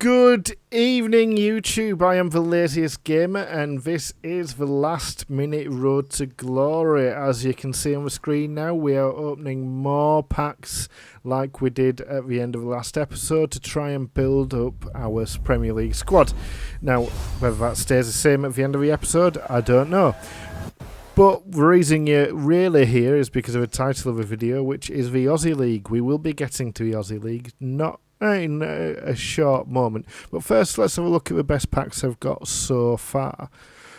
Good evening, YouTube. I am the Laziest Gamer, and this is the Last Minute Road to Glory. As you can see on the screen now, we are opening more packs like we did at the end of the last episode to try and build up our Premier League squad. Now, whether that stays the same at the end of the episode, I don't know. But the reason you're really here is because of the title of the video, which is the Aussie League. We will be getting to the Aussie League, not in a short moment. But first, let's have a look at the best packs I've got so far.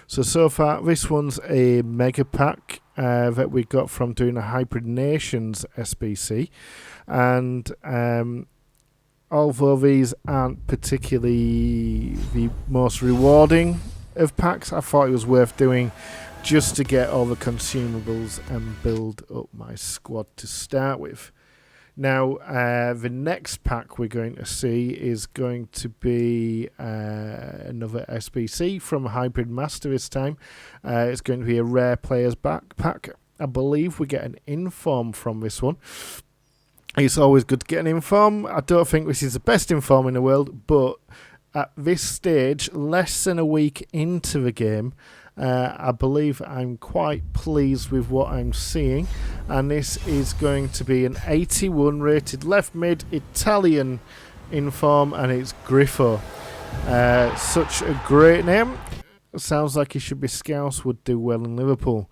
So far, this one's a mega pack that we got from doing a Hybrid Nations SBC. And although these aren't particularly the most rewarding of packs, I thought it was worth doing just to get all the consumables and build up my squad to start with. Now, the next pack we're going to see is going to be another SBC from Hybrid Master this time. It's going to be a rare players pack. I believe we get an inform from this one. It's always good to get an inform. I don't think this is the best inform in the world, but at this stage, less than a week into the game, I believe I'm quite pleased with what I'm seeing, and this is going to be an 81 rated left mid Italian inform, and it's Griffo. Such a great name. Sounds like he should be Scouse, would do well in Liverpool.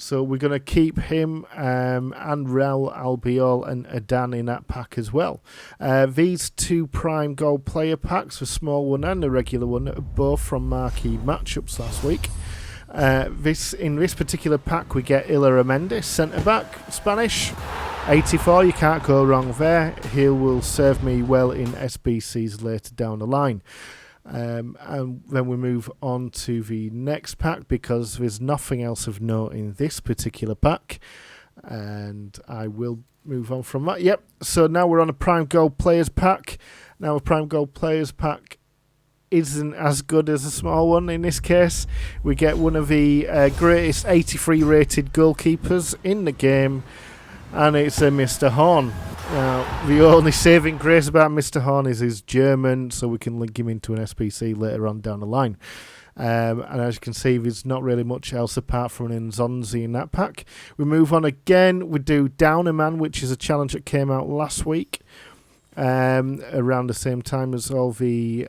So we're going to keep him and Raul Albiol and Adan in that pack as well. These two Prime Gold player packs, the small one and the regular one, are both from marquee matchups last week. In this particular pack, we get Iler Mendes, centre-back, Spanish. 84, you can't go wrong there. He will serve me well in SBCs later down the line. And then we move on to the next pack because there's nothing else of note in this particular pack, and I will move on from that. Yep, so now we're on a Prime Gold Players pack. Now a Prime Gold Players pack isn't as good as a small one. In this case, we get one of the greatest 83 rated goalkeepers in the game, and it's a Mr. Horn. Now, the only saving grace about Mr. Horn is he's German, so we can link him into an SPC later on down the line. And as you can see, there's not really much else apart from an Nzonzi in that pack. We move on again. We do Downer Man, which is a challenge that came out last week, around the same time as all the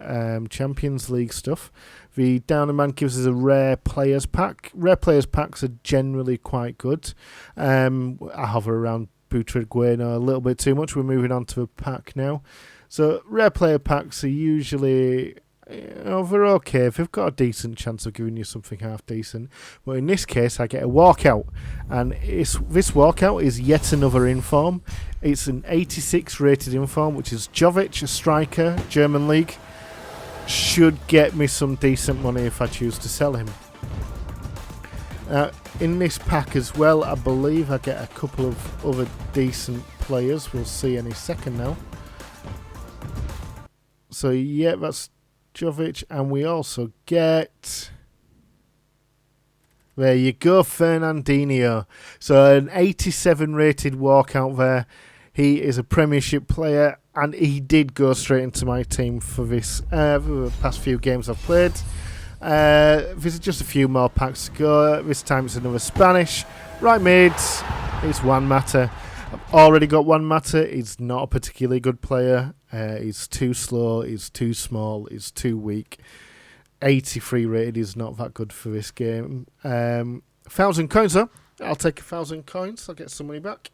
Champions League stuff. The Downer Man gives us a rare players pack. Rare players packs are generally quite good. I hover around Butragueno a little bit too much. We're moving on to a pack now. So rare player packs are usually, they're okay. They've got a decent chance of giving you something half decent. But in this case, I get a walkout, and this walkout is yet another inform. It's an 86 rated inform, which is Jovic, a striker, German league. Should get me some decent money if I choose to sell him. In this pack as well, I believe I get a couple of other decent players. We'll see any second now. So yeah, that's Jovic, and we also get, there you go, Fernandinho. So an 87 rated walkout there. He is a Premiership player, and he did go straight into my team for this for the past few games I've played. There's just a few more packs to go. This time it's another Spanish. Right mid, it's Juan Mata. I've already got Juan Mata. He's not a particularly good player. He's too slow, he's too small, he's too weak. 83 rated is not that good for this game. 1,000 coins though. I'll take 1,000 coins. I'll get some money back.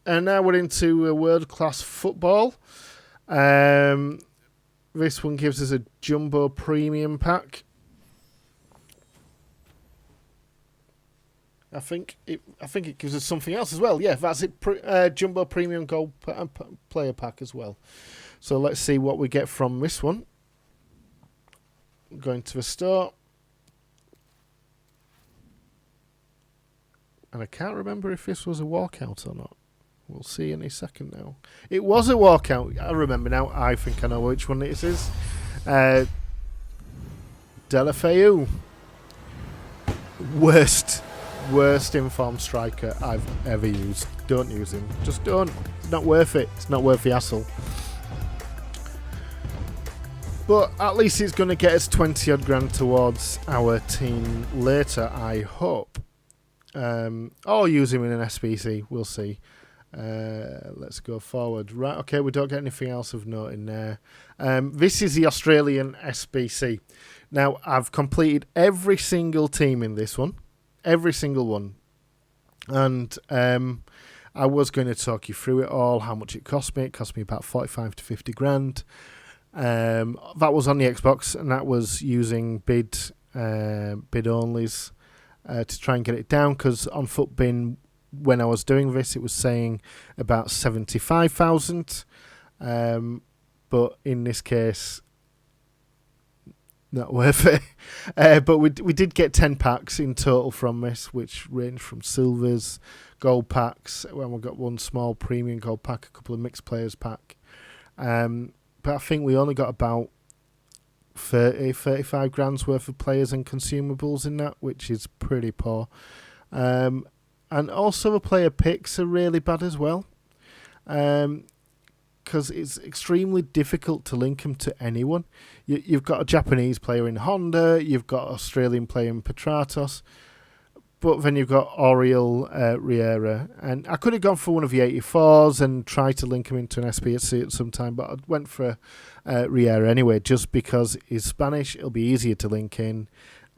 And now we're into world-class football. This one gives us a Jumbo Premium pack. I think it gives us something else as well. Yeah, that's it. Jumbo Premium Gold Player pack as well. So let's see what we get from this one. Going to the store. And I can't remember if this was a walkout or not. We'll see in a second now. It was a walkout. I remember now. I think I know which one it is. Delafeu. Worst informed striker I've ever used. Don't use him. Just don't. It's not worth it. It's not worth the hassle. But at least it's going to get us 20 odd grand towards our team later, I hope. Or use him in an SBC, we'll see. Let's go forward. Right, okay, we don't get anything else of note in there. This is the Australian SBC. Now, I've completed every single team in this one. Every single one. And I was going to talk you through it all, how much it cost me. It cost me about 45 to 50 grand. That was on the Xbox, and that was using bid onlys to try and get it down, because on FUTBin, when I was doing this, it was saying about 75,000. But in this case, not worth it. But we did get 10 packs in total from this, which range from silvers, gold packs, when we got one small premium gold pack, a couple of mixed players pack. But I think we only got about 35 grand's worth of players and consumables in that, which is pretty poor. And also the player picks are really bad as well. Because it's extremely difficult to link them to anyone. You've got a Japanese player in Honda, you've got an Australian player in Petratos, but then you've got Oriel Riera. And I could have gone for one of the 84s and tried to link him into an SBC at some time, but I went for Riera anyway, just because he's Spanish, it'll be easier to link in,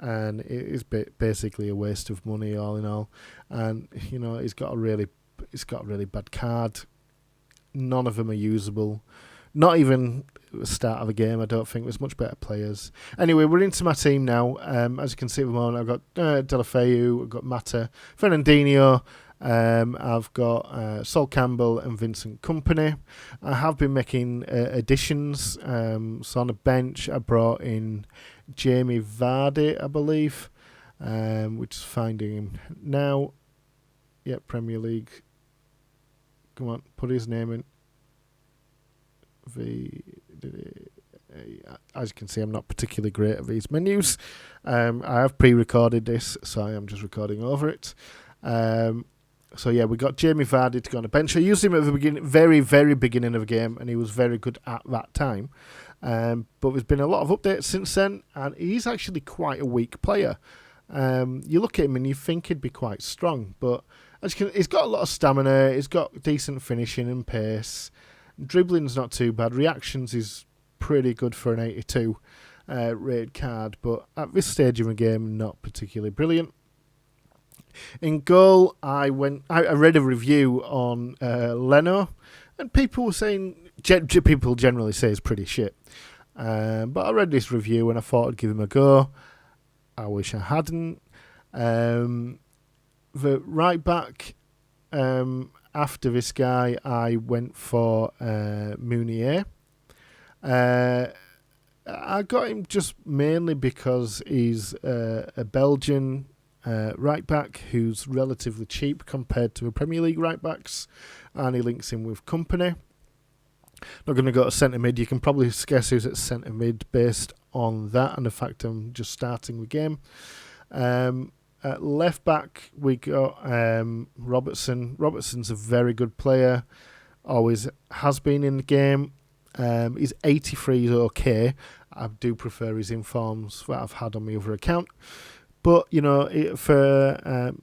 and it is basically a waste of money all in all. And, you know, he's got a really bad card. None of them are usable. Not even the start of a game, I don't think. There's much better players. Anyway, we're into my team now. As you can see at the moment, I've got Delafeu, I've got Mata, Fernandinho, I've got Sol Campbell and Vincent Kompany. I have been making additions. So on the bench, I brought in Jamie Vardy, I believe, which is finding him now. Yeah, Premier League. Come on, put his name in. As you can see, I'm not particularly great at these menus. I have pre-recorded this, so I am just recording over it. So yeah, we got Jamie Vardy to go on the bench. I used him at the beginning, very, very beginning of the game, and he was very good at that time. But there's been a lot of updates since then, and he's actually quite a weak player. You look at him and you think he'd be quite strong, but he's got a lot of stamina, he's got decent finishing and pace. Dribbling's not too bad. Reactions is pretty good for an 82 rated card, but at this stage of the game, not particularly brilliant. In goal, I read a review on Leno, and people were saying, people generally say it's pretty shit. But I read this review and I thought I'd give him a go. I wish I hadn't. The right back, after this guy, I went for Mounier. I got him just mainly because he's a Belgian right back who's relatively cheap compared to the Premier League right backs, and he links in with Kompany. Not going to go to centre mid. You can probably guess who's at centre mid based on that and the fact I'm just starting the game. At left back, we got Robertson. Robertson's a very good player, always has been in the game. His 83 is okay. I do prefer his informs that I've had on my other account. But, you know, for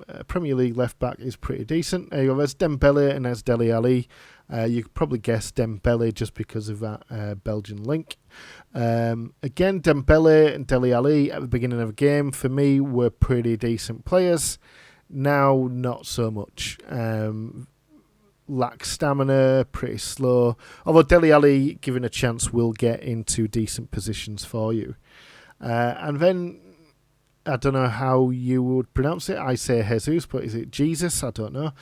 a Premier League left back is pretty decent. There's Dembele and there's Dele Alli. You could probably guess Dembele just because of that Belgian link. Again, Dembele and Dele Alli at the beginning of the game, for me, were pretty decent players. Now, not so much. Lack stamina, pretty slow. Although Dele Alli, given a chance, will get into decent positions for you. And then, I don't know how you would pronounce it. I say Jesus, but is it Jesus? I don't know.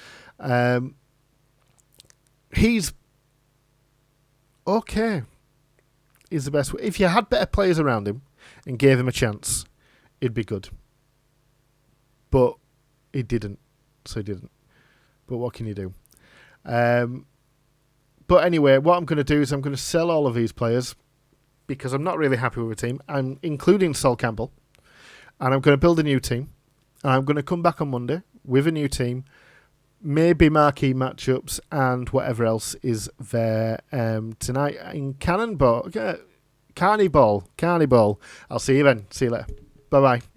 He's okay. Is the best way. If you had better players around him and gave him a chance, it'd be good. But he didn't. So he didn't. But what can you do? But anyway, what I'm going to do is I'm going to sell all of these players because I'm not really happy with the team. I'm including Sol Campbell. And I'm going to build a new team. And I'm going to come back on Monday with a new team. Maybe marquee matchups and whatever else is there tonight in Cannonball. Carnivore. I'll see you then. See you later. Bye bye.